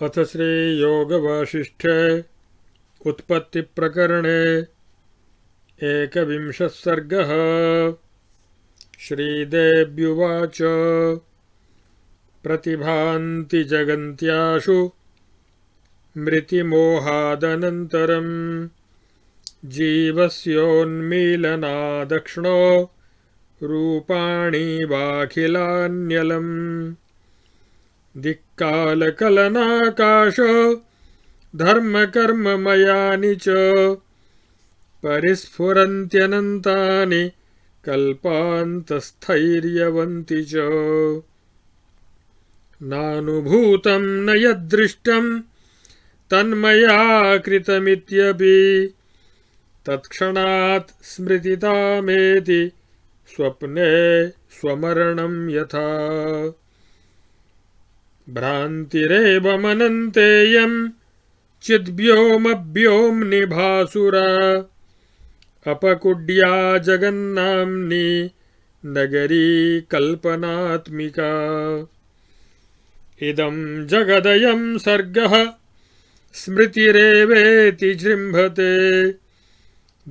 अथ श्रीयोगवासिष्ठे उत्पत्तिप्रकरणे एकविंशः सर्गः। श्रीदेव्युवाच प्रतिभान्ति जगन्त्याशु मृतिमोहादनन्तरं जीवस्योन्मीलनादक्ष्णो रूपाणि वाखिलान्यलम् दिक्कालकलनाकाश धर्मकर्ममयानि च परिस्फुरन्त्यनन्तानि कल्पान्तस्थैर्यवन्ति च नानुभूतं न यदृष्टं तन्मया कृतमित्यपि तत्क्षणात् स्मृतितामेति स्वप्ने स्वमरणं यथा भ्रान्तिरेवमनन्तेयं चिद्व्योमव्योम्नि भासुरा अपकुड्या जगन्नाम्नि नगरी कल्पनात्मिका इदं जगदयं सर्गः स्मृतिरेवेति जृम्भते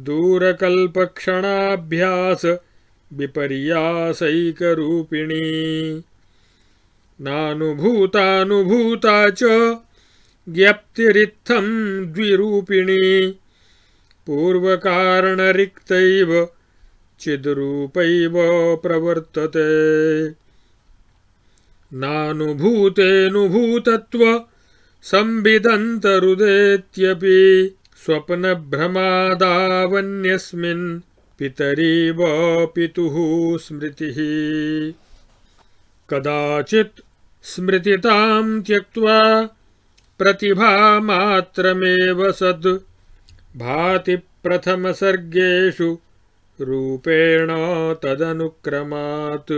दूरकल्पक्षणाभ्यास विपर्यासैकरूपिणी नानुभूतानुभूता च ज्ञप्तिरित्थं द्विरूपिणी पूर्वकारणरिक्तैव चिद्रूपैव प्रवर्तते नानुभूतेऽनुभूतत्व संविदन्तरुदेत्यपि स्वप्नभ्रमादावन्यस्मिन् पितरीव पितुः स्मृतिः कदाचित् स्मृतितां त्यक्त्वा प्रतिभामात्रमेव सद् भाति प्रथमसर्गेषु रूपेण तदनुक्रमात्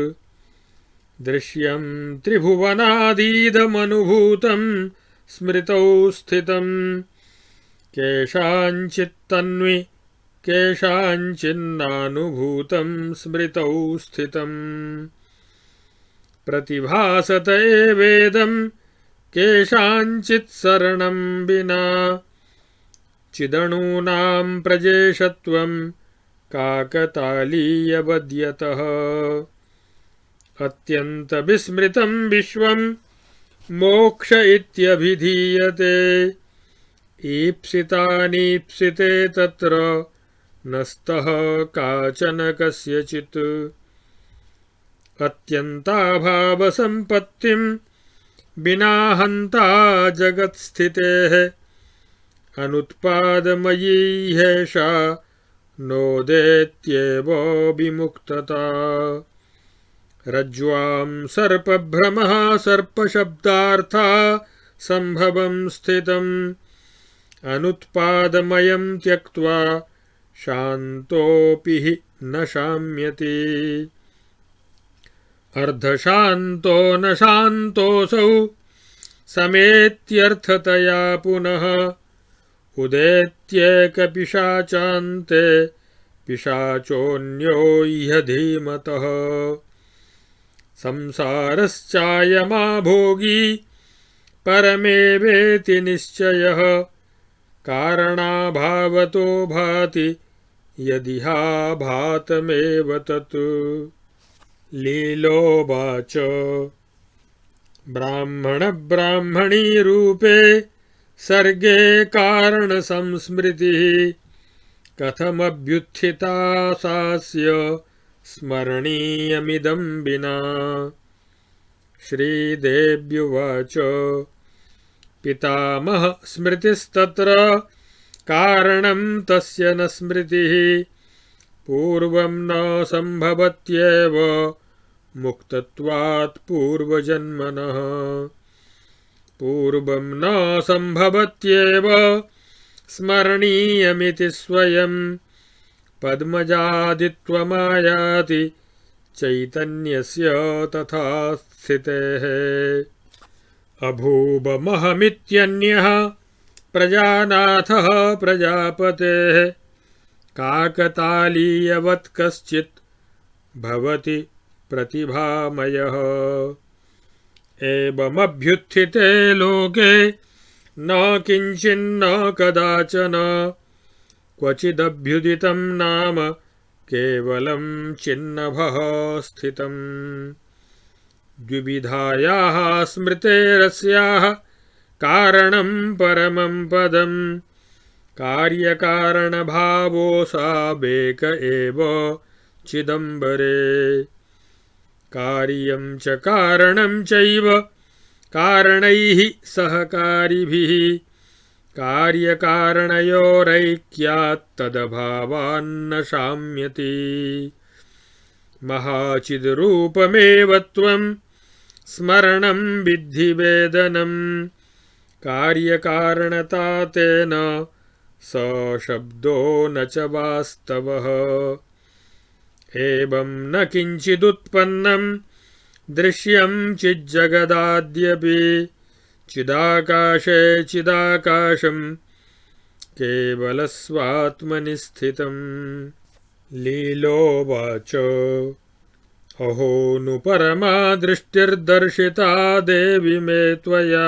दृश्यं त्रिभुवनादीदमनुभूतं स्मृतौ स्थितं केषाञ्चित्तन्वि केषाञ्चिन्नानुभूतं स्मृतौ स्थितम् प्रतिभासत एवेदं केषाञ्चित्सरणं विना चिदणूनां प्रजेशत्वं काकतालीयवद्यतः अत्यन्तविस्मृतं विश्वं मोक्ष इत्यभिधीयते ईप्सितानीप्सिते तत्र न स्तः काचन कस्यचित् अत्यन्ताभावसम्पत्तिं विना हन्ता जगत्स्थितेः अनुत्पादमयी ह्येषा नोदेत्येव विमुक्तता रज्ज्वां सर्पभ्रमः सर्पशब्दार्था सम्भवं स्थितम् अनुत्पादमयं त्यक्त्वा शान्तोऽपि हि न शाम्यति अर्धशान्तो न शान्तोऽसौ समेत्यर्थतया पुनः उदेत्येकपिशाचान्ते पिशाचोऽन्यो ह्यधीमतः संसारश्चायमाभोगी परमेवेति निश्चयः कारणाभावतो भाति यदिहाभातमेव तत् लीलोवाच ब्राह्मणब्राह्मणी रूपे सर्गे कारणसंस्मृतिः कथमभ्युत्थिता सास्य स्मरणीयमिदं विना श्रीदेव्युवाच पितामह स्मृतिस्तत्र कारणं तस्य न स्मृतिः पूर्वं न सम्भवत्येव मुक्तत्वात् पूर्वजन्मनः पूर्वं न सम्भवत्येव स्मरणीयमिति स्वयं पद्मजादित्वमायाति चैतन्यस्य तथा स्थितेः अभूवमहमित्यन्यः प्रजानाथः प्रजापतेः काकतालीयवत् कश्चित् भवति प्रतिभामयः एवमभ्युत्थिते लोके न किञ्चिन्न कदाचन क्वचिदभ्युदितं नाम केवलं चिन्नभः स्थितम् द्विविधायाः स्मृतेरस्याः कारणं परमं पदं कार्यकारणभावो सावेक एव चिदम्बरे कार्यं च कारणं चैव कारणैः सहकारिभिः कार्यकारणयोरैक्यात्तदभावान्न शाम्यति महाचिद्रूपमेव त्वं स्मरणं विद्धि वेदनं कार्यकारणता तेन स शब्दो न च वास्तवः एवं न किञ्चिदुत्पन्नं दृश्यं चिज्जगदाद्यपि चिदाकाशे चिदाकाशं केवलस्वात्मनि स्थितम् लीलोवाच अहो नु परमा दृष्टिर्दर्शिता देवि मे त्वया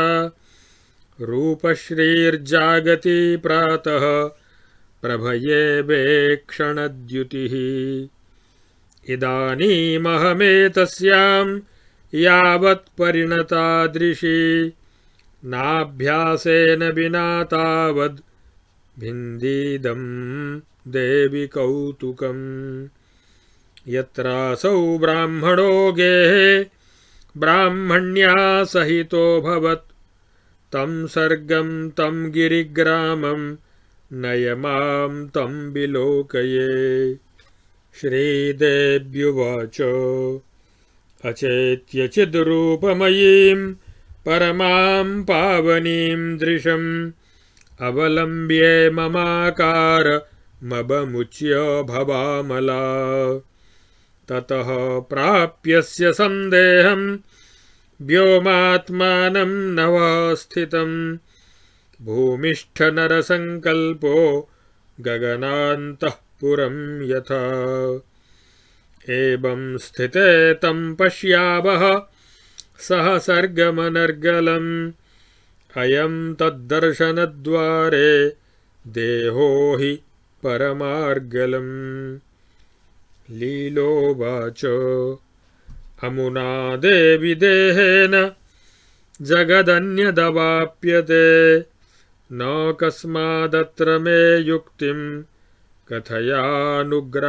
रूपश्रीर्जागति प्रातः प्रभये वेक्षणद्युतिः इदानीमहमेतस्यां यावत् परिणतादृशी नाभ्यासेन विना तावद् भिन्दीदं देवि कौतुकम् यत्रासौ ब्राह्मणो गेहे ब्राह्मण्या सहितोऽभवत् तं सर्गं तं गिरिग्रामं नयमां तं विलोकये श्रीदेव्युवाच अचेत्य चिद्रूपमयीं परमां पावनीं दृशम् अवलम्ब्ये ममाकारमबमुच्य भवामला ततः प्राप्यस्य सन्देहं व्योमात्मानं नवस्थितं भूमिष्ठनरसङ्कल्पो गगनान्तःपुरं यथा एवं स्थिते तं पश्यावः सह सर्गमनर्गलम् अयं तद्दर्शनद्वारे देहो हि परमार्गलम् लीलोवाच अमुना देवि देहेन जगदन्यदवाप्यते न कस्मादत्र मे युक्तिं कथयानुग्रहाग्रहात्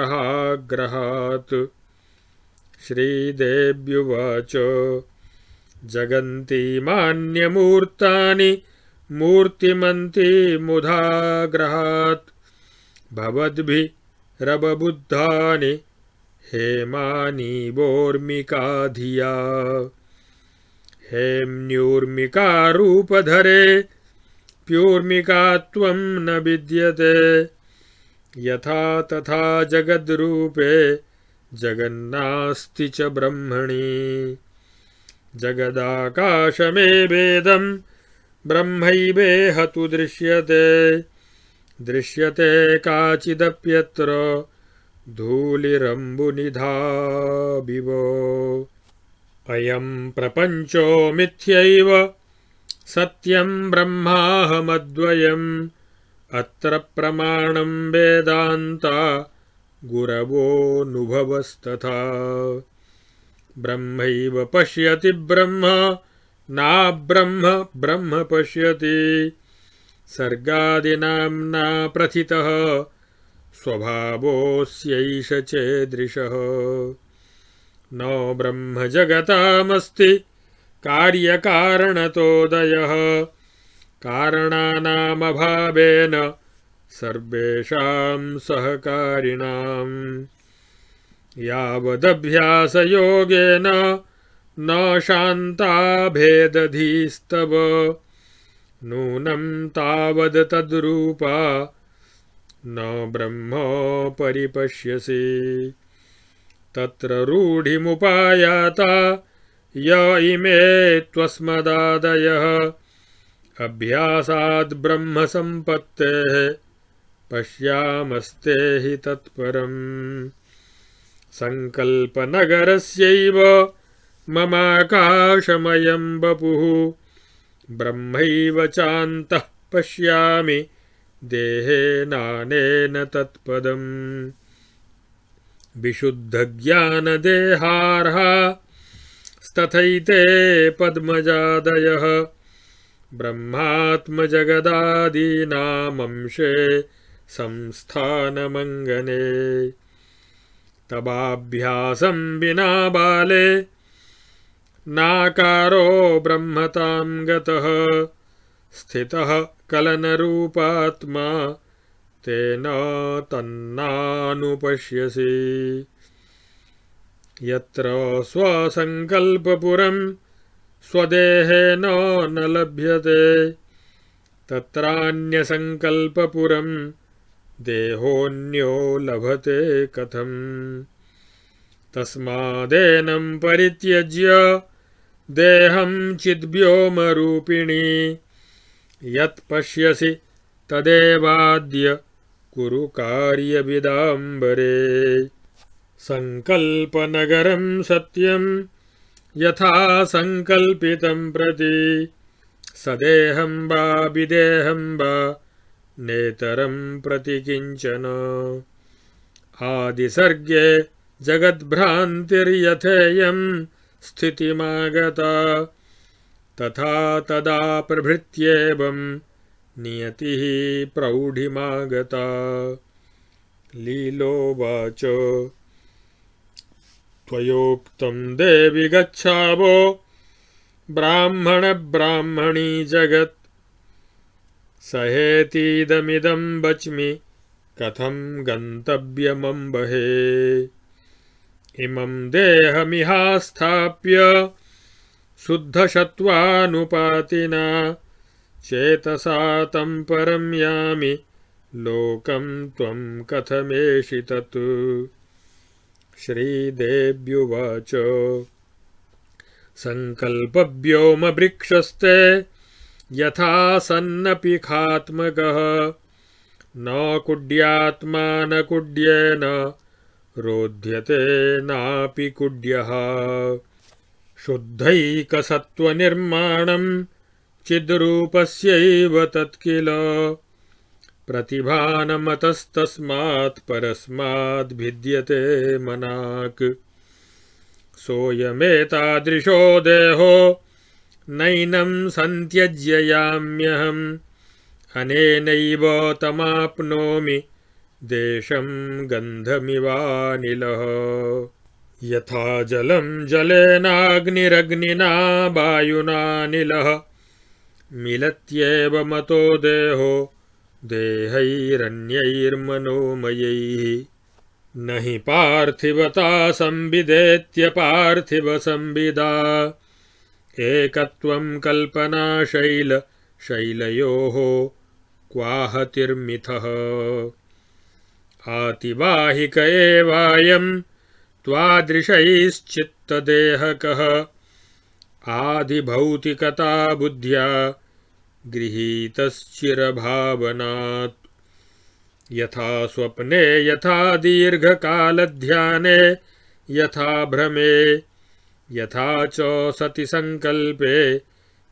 श्रीदेव्युवाच जगन्ति मान्यमूर्तानि मूर्तिमन्ति मुधाग्रहात् भवद्भिरबबुद्धानि हेमानि वोर्मिका धिया हेम्न्यूर्मिकारूपधरे प्यूर्मिकात्वं न विद्यते यथा तथा जगद्रूपे जगन्नास्ति च ब्रह्मणि जगदाकाशमेवेदं ब्रह्मैवेह तु दृश्यते दृश्यते काचिदप्यत्र धूलिरम्बुनिधाविव अयं प्रपञ्चो मिथ्यैव सत्यं ब्रह्माहमद्वयम् अत्र प्रमाणं वेदान्ता गुरवोऽनुभवस्तथा ब्रह्मैव पश्यति ब्रह्म नाब्रह्म ब्रह्म पश्यति सर्गादिनाम्ना प्रथितः स्वभावोऽस्यैष चेदृशः न ब्रह्म जगतामस्ति कार्यकारणतोदयः कारणानामभावेन सर्वेषां सहकारिणाम् यावदभ्यासयोगेन न शान्ताभेदधीस्तव नूनं तावद् तद्रूपा न ब्रह्म परिपश्यसि तत्र रूढिमुपायाता य इमे त्वस्मदादयः अभ्यासाद् ब्रह्म सम्पत्तेः पश्यामस्ते हि तत्परम् संकल्पनगरस्यैव ममाकाशमयं वपुः ब्रह्मैव चान्तः पश्यामि देहेनानेन तत्पदम् विशुद्धज्ञानदेहार्हा स्तथैते पद्मजादयः ब्रह्मात्मजगदादीनामंशे संस्थानमङ्गने तवाभ्यासं विना बाले नाकारो ब्रह्मतां गतः स्थितः कलनरूपात्मा तेन तन्नानुपश्यसि यत्र स्वसङ्कल्पपुरं स्वदेहेन न लभ्यते तत्रान्यसङ्कल्पपुरं देहोऽन्यो लभते कथम् तस्मादेनं परित्यज्य देहं चिद्व्योमरूपिणी यत् पश्यसि तदेवाद्य कुरु कार्यविदाम्बरे सङ्कल्पनगरं सत्यं यथा सङ्कल्पितं प्रति सदेहं वा विदेहं वा नेतरं प्रति किञ्चन आदिसर्गे जगद्भ्रान्तिर्यथेयं स्थितिमागता तथा तदा प्रभृत्येवं नियतिः प्रौढिमागता लीलोवाच त्वयोक्तं देवि गच्छावो ब्राह्मणी जगत् सहेतीदमिदं वच्मि कथं गन्तव्यमम्बहे इमं देहमिहास्थाप्य शुद्धशत्वानुपातिना चेतसा तं परं यामि लोकं त्वं कथमेषि तत् श्रीदेव्युवाच सङ्कल्पव्योमवृक्षस्ते यथा सन्नपि खात्मकः न कुड्यात्मा न कुड्येन रोध्यते नापि कुड्यः शुद्धैकसत्त्वनिर्माणं चिद्रूपस्यैव तत्किल प्रतिभानमतस्तस्मात् परस्माद्भिद्यते मनाक् सोऽयमेतादृशो देहो नैनं सन्त्यज्ययाम्यहम् अनेनैव तमाप्नोमि देशं गन्धमिवानिलः यथा जलं जलेनाग्निरग्निना वायुनानिलः मिलत्येव मतो देहो देहैरन्यैर्मनोमयैः न हि पार्थिवता संविदेत्यपार्थिवसंविदा एकत्वं कल्पना शैलयोः क्वाहतिर्मिथः आतिवाहिक एवायं त्वादृशैश्चित्तदेहकः आदिभौतिकता बुद्ध्या गृहीतश्चिरभावनात् यथा स्वप्ने यथा दीर्घकालध्याने यथा भ्रमे यथा च सति संकल्पे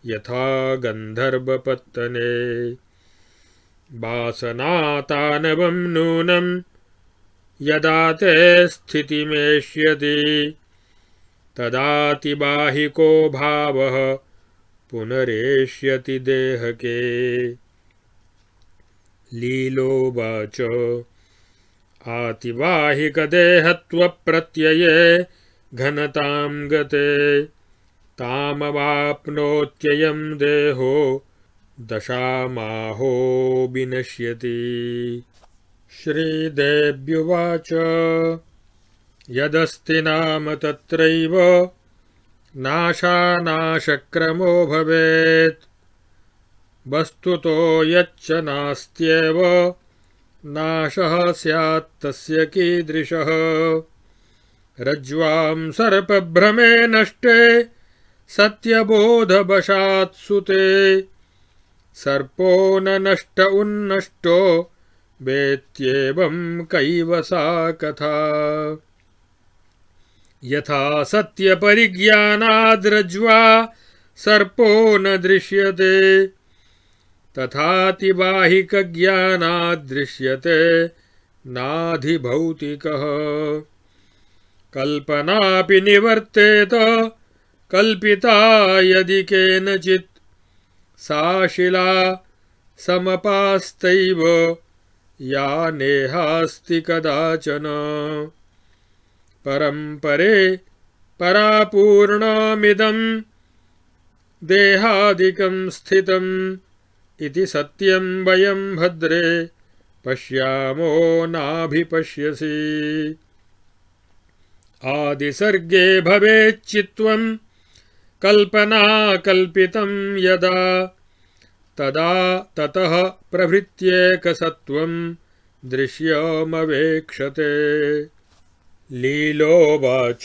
यथा गन्धर्वपत्तने वासनातानवं नूनं यदा ते स्थितिमेष्यति तदातिबाहिको भावः पुनरेष्यति देहके लीलोवाच आतिवाहिकदेहत्वप्रत्यये घनतां गते तामवाप्नोत्ययं देहो दशामाहो विनश्यति श्रीदेव्युवाच यदस्ति नाम तत्रैव नाशानाशक्रमो भवेत् वस्तुतो यच्च नास्त्येव नाशः स्यात् तस्य कीदृशः रज्ज्वां सर्पभ्रमे नष्टे सत्यबोधवशात् सुते सर्पो न नष्ट उन्नष्टो वेत्येवं कैव सा कथा यथा सत्यपरिज्ञानाद्रज्वा सर्पो न दृश्यते तथातिबाहिकज्ञानाद्दृश्यते नाधिभौतिकः कल्पनापि निवर्तेत कल्पिता यदि केनचित् सा शिला समपास्तैव या नेहास्ति कदाचन परम्परे परापूर्णमिदं देहादिकं स्थितम् इति सत्यं वयं भद्रे पश्यामो नाभिपश्यसि आदिसर्गे भवेच्चित्वं कल्पना कल्पितं यदा तदा ततः प्रभृत्येकसत्त्वं दृश्यमवेक्षते लीलोवाच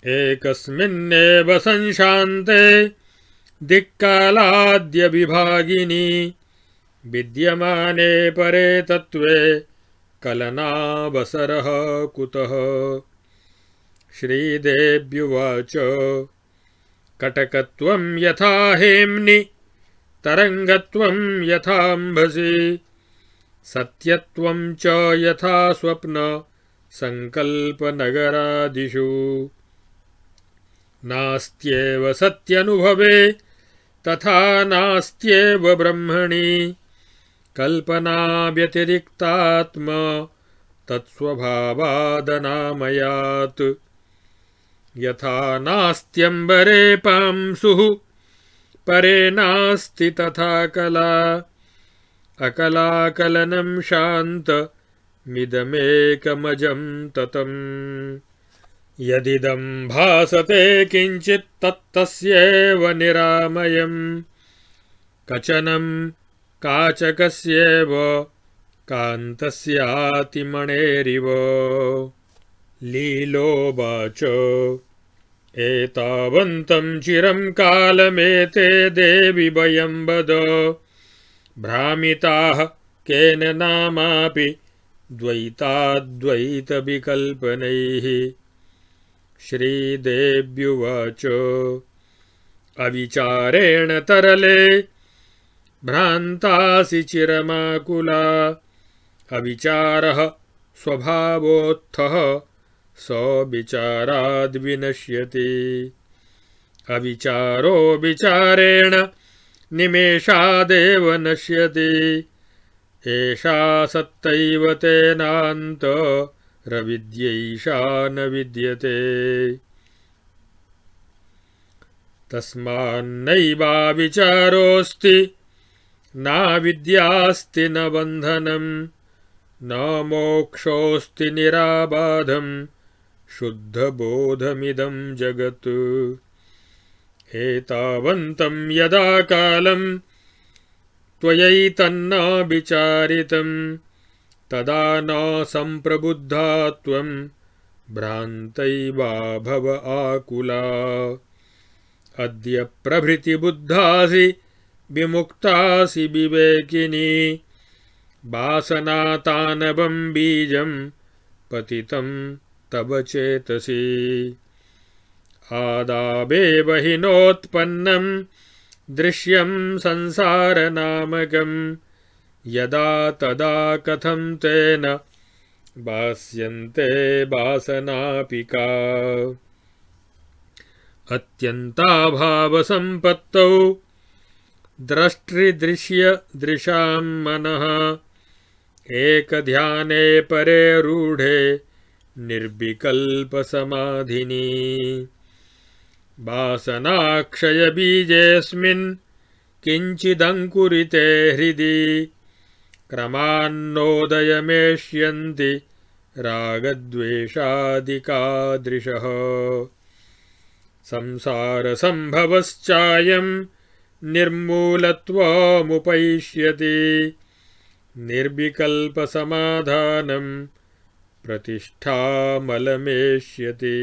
एकस्मिन्नेव संशान्ते दिक्कालाद्यविभागिनी विद्यमाने परे तत्त्वे कलनावसरः कुतः श्रीदेव्युवाच कटकत्वं यथा हेम्नि तरङ्गत्वं यथाम्भसि सत्यत्वं च यथा स्वप्न संकल्पनगरादिषु नास्त्येव सत्यनुभवे तथा नास्त्येव ब्रह्मणि कल्पना व्यतिरिक्तात्मा तत्स्वभावादनामयात् यथा नास्त्यम्बरे पांसुः परे नास्ति तथा कला अकलाकलनं शान्तमिदमेकमजं ततम् यदिदं भासते किञ्चित् तत्तस्यैव निरामयम् कचनं काचकस्यैव कान्तस्यातिमणेरिव लीलोवाच एतावन्तं चिरं कालमेते देवि वयं वद भ्रामिताः केन नामापि द्वैताद्वैतविकल्पनैः श्रीदेव्युवाच अविचारेण तरले भ्रान्तासि चिरमाकुला अविचारः स्वभावोत्थः स विचाराद्विनश्यति अविचारो विचारेण निमेषादेव नश्यति एषा सत्तैव तेनान्तरविद्यैषा न विद्यते तस्मान्नैवाविचारोऽस्ति नाविद्यास्ति न बन्धनं न मोक्षोऽस्ति निराबाधं शुद्धबोधमिदं जगत् एतावन्तं यदा कालं त्वयैतन्न विचारितं तदा न सम्प्रबुद्धा त्वं भ्रान्तैवा भव आकुला अद्य प्रभृति बुद्धासि विमुक्तासि विवेकिनी वासनातानवं बीजं पतितं तव चेतसि आदावेव हिनोत्पन्नं दृश्यं संसारनामकं यदा तदा कथं तेन भास्यन्ते वासनापिका अत्यन्ताभावसम्पत्तौ द्रष्टृदृश्यदृशां मनः एकध्याने परे रूढे निर्विकल्पसमाधिनी वासनाक्षयबीजेऽस्मिन् किञ्चिदङ्कुरिते हृदि क्रमान्नोदयमेष्यन्ति रागद्वेषादिकादृशः संसारसम्भवश्चायं निर्मूलत्वमुपैष्यति निर्विकल्पसमाधानं प्रतिष्ठामलमेष्यति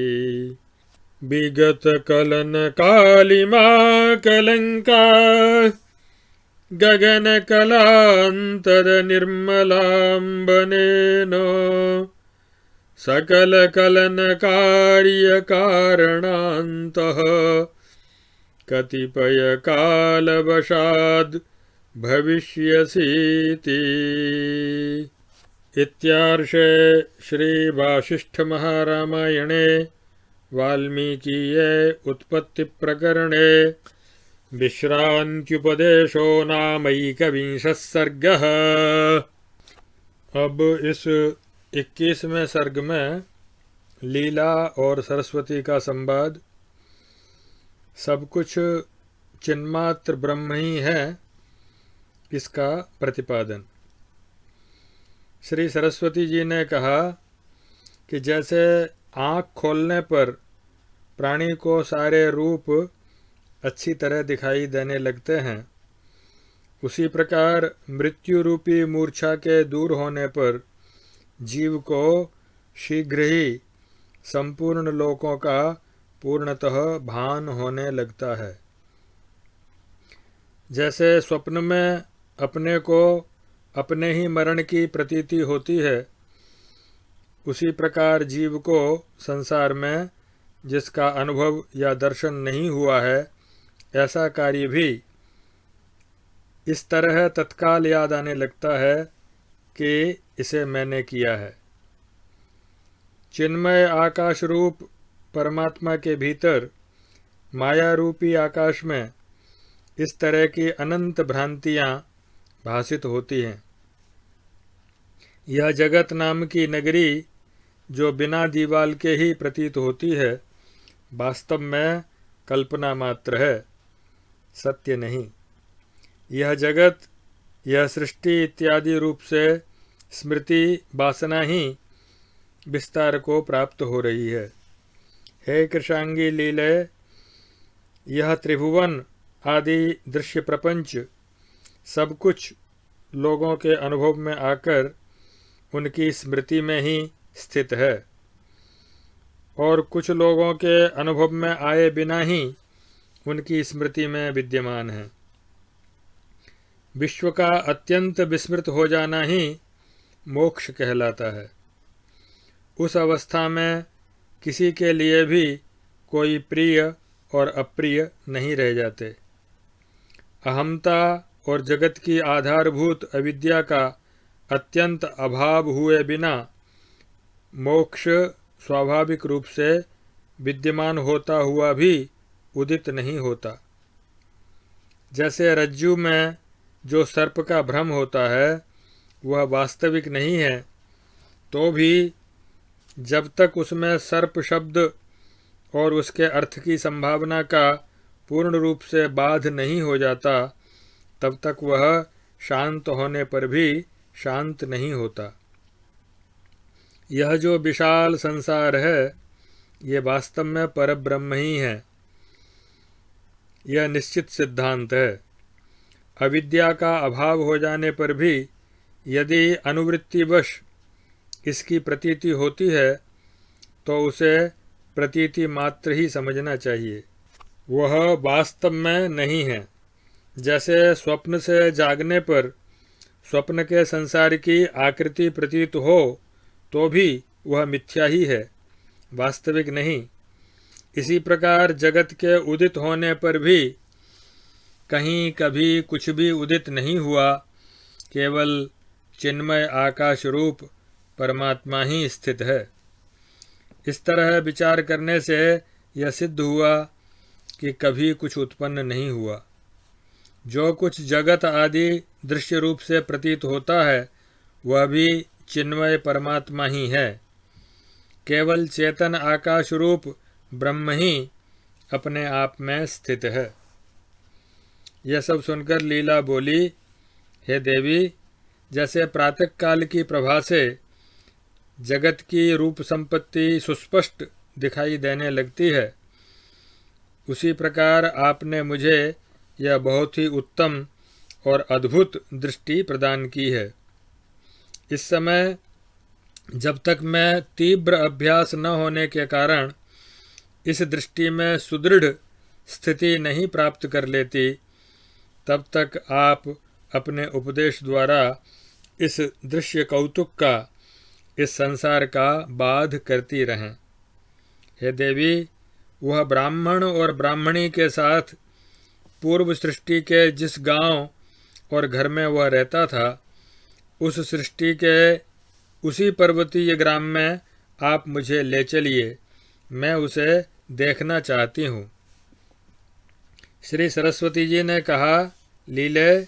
विगतकलनकालिमा कलङ्का गगनकलान्तरनिर्मलाम्बनेन सकलकलनकार्यकारणान्तः कतिपयकालवशाद् भविष्यसीति। इत्यार्षे श्रीवासिष्ठमहारामायणे वाल्मीकीये उत्पत्तिप्रकरणे विश्रान्त्युपदेशो नामैकविंशः सर्गः। अब इस 21वें सर्ग में लीला और सरस्वती का संवाद। सब कुछ चिन्मात्र ब्रह्म ही है, इसका प्रतिपादन। श्री सरस्वती जी ने कहा कि जैसे आँख खोलने पर प्राणी को सारे रूप अच्छी तरह दिखाई देने लगते हैं, उसी प्रकार मृत्यु रूपी मूर्छा के दूर होने पर जीव को शीघ्र ही संपूर्ण लोकों का पूर्णतः भान होने लगता है। जैसे स्वप्न में अपने को अपने ही मरण की प्रतीति होती है, उसी प्रकार जीव को संसार में जिसका अनुभव या दर्शन नहीं हुआ है, ऐसा कार्य भी इस तरह तत्काल याद आने लगता है कि इसे मैंने किया है। चिन्मय आकाश रूप परमात्मा के भीतर माया रूपी आकाश में इस तरह की अनंत भ्रांतियां भासित होती हैं। यह जगत नाम की नगरी जो बिना दीवाल के ही प्रतीत होती है, वास्तव में कल्पना मात्र है, सत्य नहीं। यह जगत, यह सृष्टि इत्यादि रूप से स्मृति वासना ही विस्तार को प्राप्त हो रही है। हे कृशांगी लीले, यह त्रिभुवन आदि दृश्य प्रपंच सब कुछ लोगों के अनुभव में आकर उनकी स्मृति में ही स्थित है और कुछ लोगों के अनुभव में आए बिना ही उनकी स्मृति में विद्यमान है। विश्व का अत्यंत विस्मृत हो जाना ही मोक्ष कहलाता है। उस अवस्था में किसी के लिए भी कोई प्रिय और अप्रिय नहीं रह जाते। अहमता और जगत की आधारभूत अविद्या का अत्यंत अभाव हुए बिना मोक्ष स्वाभाविक रूप से विद्यमान होता हुआ भी उदित नहीं होता। जैसे रज्जु में जो सर्प का भ्रम होता है वह वास्तविक नहीं है, तो भी जब तक उसमें सर्प शब्द और उसके अर्थ की संभावना का पूर्ण रूप से बाध नहीं हो जाता, तब तक वह शांत होने पर भी शांत नहीं होता। यह जो विशाल संसार है, ये वास्तव में परब्रह्म ही है, यह निश्चित सिद्धांत है। अविद्या का अभाव हो जाने पर भी यदि अनुवृत्तिवश इसकी प्रतीति होती है तो उसे प्रतीति मात्र ही समझना चाहिए, वह वास्तव में नहीं है। जैसे स्वप्न से जागने पर स्वप्न के संसार की आकृति प्रतीत हो तो भी वह मिथ्या ही है, वास्तविक नहीं। इसी प्रकार जगत के उदित होने पर भी कहीं कभी कुछ भी उदित नहीं हुआ, केवल चिन्मय आकाश रूप परमात्मा ही स्थित है। इस तरह विचार करने से यह सिद्ध हुआ कि कभी कुछ उत्पन्न नहीं हुआ। जो कुछ जगत आदि दृश्य रूप से प्रतीत होता है वह भी चिन्मय परमात्मा ही है। केवल चेतन आकाश रूप ब्रह्म ही अपने आप में स्थित है। यह सब सुनकर लीला बोली, हे देवी, जैसे प्रातःकाल की प्रभा से जगत की रूप संपत्ति सुस्पष्ट दिखाई देने लगती है, उसी प्रकार आपने मुझे यह बहुत ही उत्तम और अद्भुत दृष्टि प्रदान की है। इस समय जब तक मैं तीव्र अभ्यास न होने के कारण इस दृष्टि में सुदृढ़ स्थिति नहीं प्राप्त कर लेती, तब तक आप अपने उपदेश द्वारा इस दृश्य कौतुक का इस संसार का बाध करती रहें। हे देवी, वह ब्राह्मण और ब्राह्मणी के साथ पूर्व सृष्टि के जिस गांव और घर में वह रहता था, उस सृष्टि के उसी पर्वतीय ग्राम में आप मुझे ले चलिए, मैं उसे देखना चाहती हूँ। श्री सरस्वती जी ने कहा, लीले,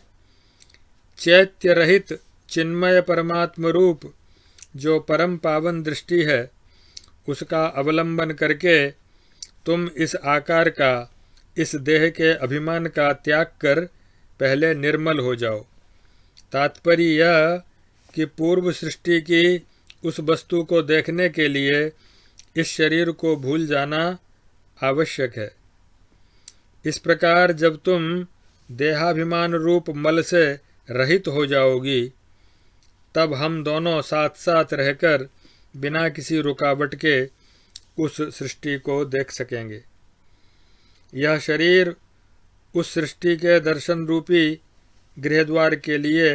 चैत्य रहित चिन्मय परमात्म रूप जो परम पावन दृष्टि है, उसका अवलंबन करके तुम इस आकार का, इस देह के अभिमान का त्याग कर पहले निर्मल हो जाओ। तात्पर्य यह कि पूर्व सृष्टि की उस वस्तु को देखने के लिए इस शरीर को भूल जाना आवश्यक है। इस प्रकार जब तुम देहाभिमान रूप मल से रहित हो जाओगी, तब हम दोनों साथ साथ रहकर बिना किसी रुकावट के उस सृष्टि को देख सकेंगे। यह शरीर उस सृष्टि के दर्शन रूपी गृहद्वार के लिए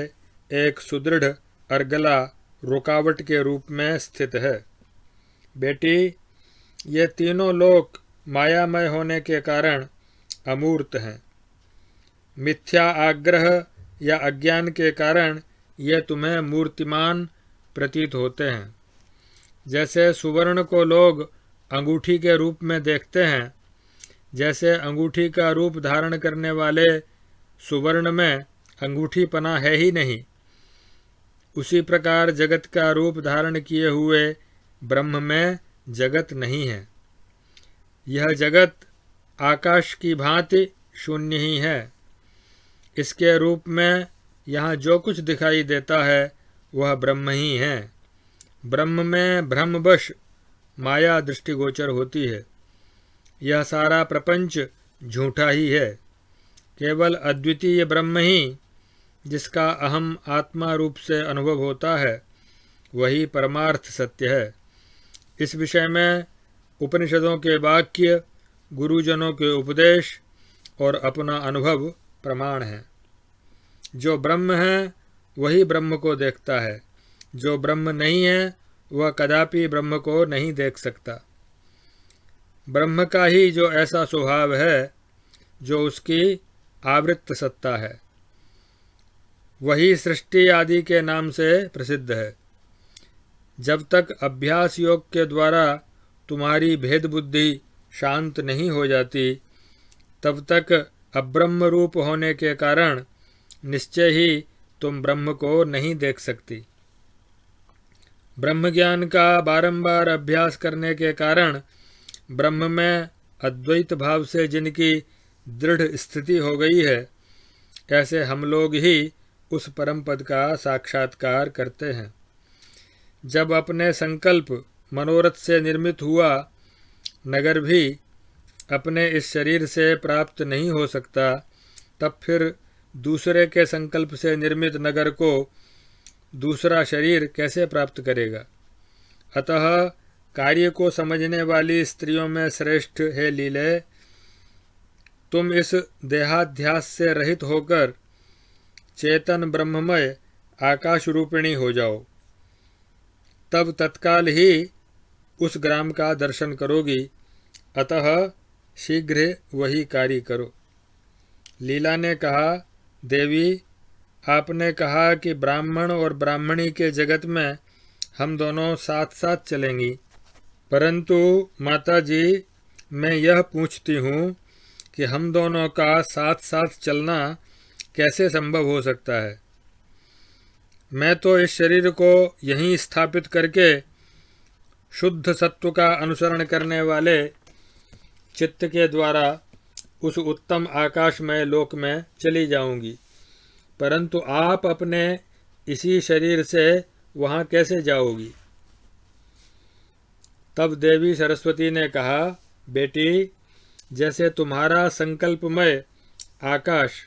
एक सुदृढ़ अर्गला रुकावट के रूप में स्थित है। बेटी, ये तीनों लोक मायामय होने के कारण अमूर्त हैं। मिथ्या आग्रह या अज्ञान के कारण ये तुम्हें मूर्तिमान प्रतीत होते हैं। जैसे सुवर्ण को लोग अंगूठी के रूप में देखते हैं, जैसे अंगूठी का रूप धारण करने वाले सुवर्ण में अंगूठी पना है ही नहीं, उसी प्रकार जगत का रूप धारण किए हुए ब्रह्म में जगत नहीं है। यह जगत आकाश की भांति शून्य ही है। इसके रूप में यहाँ जो कुछ दिखाई देता है वह ब्रह्म ही है। ब्रह्म में भ्रमवश माया दृष्टिगोचर होती है। यह सारा प्रपंच झूठा ही है। केवल अद्वितीय ब्रह्म ही, जिसका अहम आत्मा रूप से अनुभव होता है, वही परमार्थ सत्य है। इस विषय में उपनिषदों के वाक्य, गुरुजनों के उपदेश और अपना अनुभव प्रमाण है। जो ब्रह्म है वही ब्रह्म को देखता है। जो ब्रह्म नहीं है वह कदापि ब्रह्म को नहीं देख सकता। ब्रह्म का ही जो ऐसा स्वभाव है जो उसकी आवृत्त सत्ता है, वही सृष्टि आदि के नाम से प्रसिद्ध है। जब तक अभ्यास योग के द्वारा तुम्हारी भेद बुद्धि शांत नहीं हो जाती, तब तक अब्रह्म रूप होने के कारण निश्चय ही तुम ब्रह्म को नहीं देख सकती। ब्रह्म ज्ञान का बारंबार अभ्यास करने के कारण ब्रह्म में अद्वैत भाव से जिनकी दृढ़ स्थिति हो गई है, ऐसे हम लोग ही उस परम पद का साक्षात्कार करते हैं। जब अपने संकल्प मनोरथ से निर्मित हुआ नगर भी अपने इस शरीर से प्राप्त नहीं हो सकता, तब फिर दूसरे के संकल्प से निर्मित नगर को दूसरा शरीर कैसे प्राप्त करेगा। अतः कार्य को समझने वाली स्त्रियों में श्रेष्ठ है लीले, तुम इस देहाध्यास से रहित होकर चेतन ब्रह्ममय आकाश रूपिणी हो जाओ। तब तत्काल ही उस ग्राम का दर्शन करोगी। अतः शीघ्र वही कार्य करो। लीला ने कहा, देवी, आपने कहा कि ब्राह्मण और ब्राह्मणी के जगत में हम दोनों साथ साथ चलेंगी, परंतु माता जी, मैं यह पूछती हूँ कि हम दोनों का साथ साथ चलना कैसे संभव हो सकता है। मैं तो इस शरीर को यहीं स्थापित करके शुद्ध सत्व का अनुसरण करने वाले चित्त के द्वारा उस उत्तम आकाशमय लोक में चली जाऊंगी, परंतु आप अपने इसी शरीर से वहां कैसे जाओगी। तब देवी सरस्वती ने कहा, बेटी, जैसे तुम्हारा संकल्पमय आकाश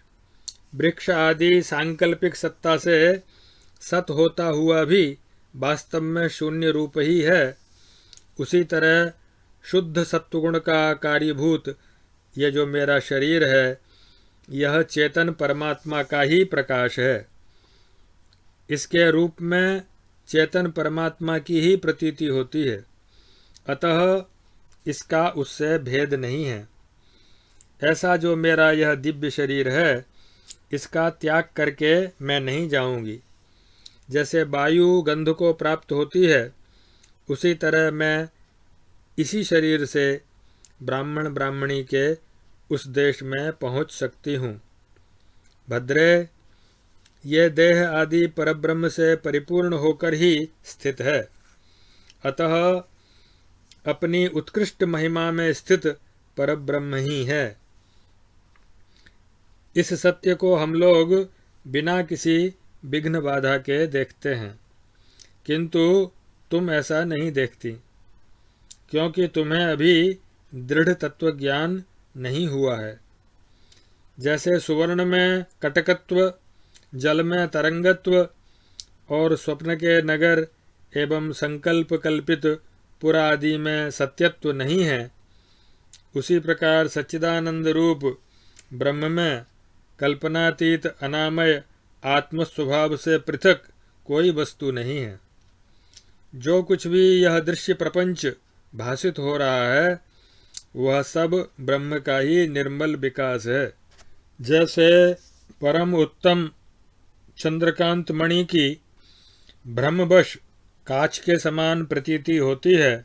वृक्ष आदि सांकल्पिक सत्ता से सत होता हुआ भी वास्तव में शून्य रूप ही है, उसी तरह शुद्ध सत्वगुण का कार्यभूत यह जो मेरा शरीर है, यह चेतन परमात्मा का ही प्रकाश है। इसके रूप में चेतन परमात्मा की ही प्रतीति होती है, अतः इसका उससे भेद नहीं है। ऐसा जो मेरा यह दिव्य शरीर है, इसका त्याग करके मैं नहीं जाऊंगी। जैसे वायु गंध को प्राप्त होती है, उसी तरह मैं इसी शरीर से ब्राह्मण ब्राह्मणी के उस देश में पहुंच सकती हूँ। भद्रे, ये देह आदि परब्रह्म से परिपूर्ण होकर ही स्थित है, अतः अपनी उत्कृष्ट महिमा में स्थित परब्रह्म ही है। इस सत्य को हम लोग बिना किसी विघ्न बाधा के देखते हैं, किंतु तुम ऐसा नहीं देखती, क्योंकि तुम्हें अभी दृढ़ तत्व ज्ञान नहीं हुआ है। जैसे सुवर्ण में कटकत्व, जल में तरंगत्व और स्वप्न के नगर एवं संकल्प कल्पित पुरा आदि में सत्यत्व नहीं है, उसी प्रकार सच्चिदानंद रूप ब्रह्म में कल्पनातीत अनामय आत्मस्वभाव से पृथक कोई वस्तु नहीं है। जो कुछ भी यह दृश्य प्रपंच भासित हो रहा है, वह सब ब्रह्म का ही निर्मल विकास है। जैसे परम उत्तम चंद्रकांत मणि की ब्रह्मवश कांच के समान प्रतीति होती है,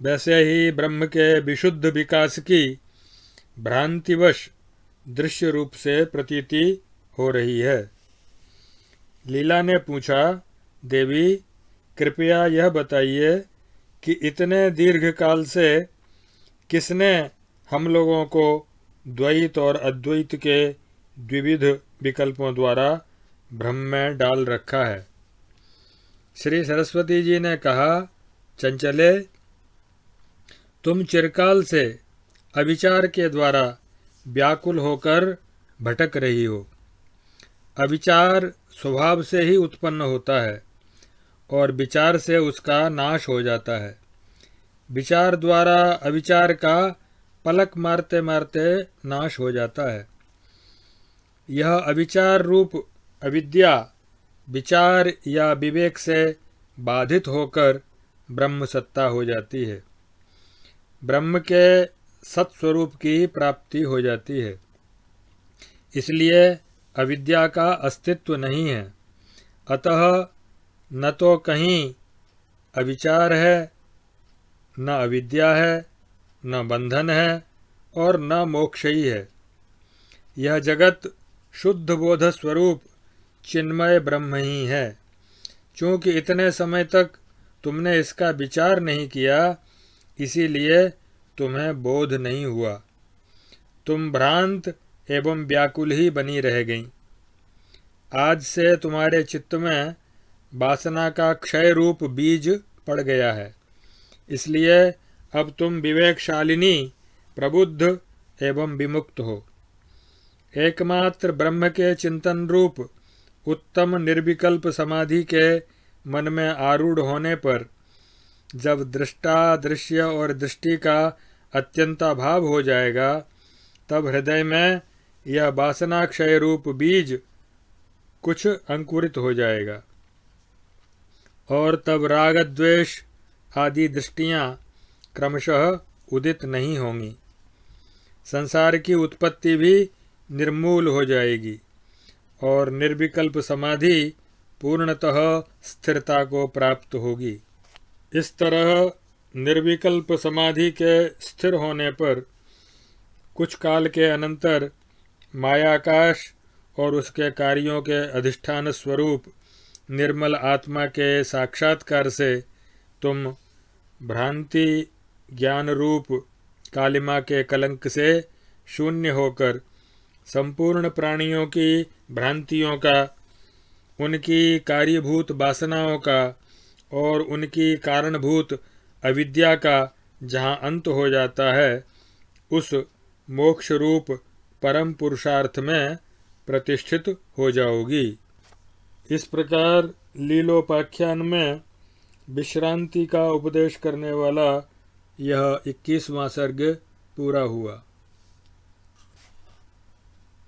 वैसे ही ब्रह्म के विशुद्ध विकास की भ्रांतिवश दृश्य रूप से प्रतीति हो रही है। लीला ने पूछा, देवी कृपया यह बताइए कि इतने दीर्घ काल से किसने हम लोगों को द्वैत और अद्वैत के द्विविध विकल्पों द्वारा भ्रम में डाल रखा है। श्री सरस्वती जी ने कहा, चंचले, तुम चिरकाल से अविचार के द्वारा व्याकुल होकर भटक रही हो। अविचार स्वभाव से ही उत्पन्न होता है और विचार से उसका नाश हो जाता है। विचार द्वारा अविचार का पलक मारते मारते नाश हो जाता है। यह अविचार रूप अविद्या विचार या विवेक से बाधित होकर ब्रह्म सत्ता हो जाती है। ब्रह्म के सत्स्वरूप की प्राप्ति हो जाती है। इसलिए अविद्या का अस्तित्व नहीं है। अतः न तो कहीं अविचार है, न अविद्या है, न बंधन है और न मोक्ष ही है। यह जगत शुद्ध बोध स्वरूप चिन्मय ब्रह्म ही है। चूँकि इतने समय तक तुमने इसका विचार नहीं किया, इसीलिए तुम्हें बोध नहीं हुआ। तुम भ्रांत एवं व्याकुल ही बनी रह गईं। आज से तुम्हारे चित्त में वासना का क्षय रूप बीज पड़ गया है, इसलिए अब तुम विवेकशालिनी, प्रबुद्ध एवं विमुक्त हो। एकमात्र ब्रह्म के चिंतन रूप उत्तम निर्विकल्प समाधि के मन में आरूढ़ होने पर जब दृष्टा, दृश्य और दृष्टि का अत्यंताभाव हो जाएगा, तब हृदय में यह वासना क्षय रूप बीज कुछ अंकुरित हो जाएगा और तब राग द्वेष आदि दृष्टियां क्रमशः उदित नहीं होंगी। संसार की उत्पत्ति भी निर्मूल हो जाएगी और निर्विकल्प समाधि पूर्णतः स्थिरता को प्राप्त होगी। इस तरह निर्विकल्प समाधि के स्थिर होने पर कुछ काल के अनंतर मायाकाश और उसके कार्यों के अधिष्ठान स्वरूप निर्मल आत्मा के साक्षात्कार से तुम भ्रांति ज्ञान रूप कालिमा के कलंक से शून्य होकर संपूर्ण प्राणियों की भ्रांतियों का, उनकी कार्यभूत वासनाओं का और उनकी कारणभूत अविद्या का जहाँ अंत हो जाता है, उस मोक्ष रूप परम पुरुषार्थ में प्रतिष्ठित हो जाओगी। इस प्रकार लीलोपाख्यान में विश्रांति का उपदेश करने वाला यह 21वां सर्ग पूरा हुआ।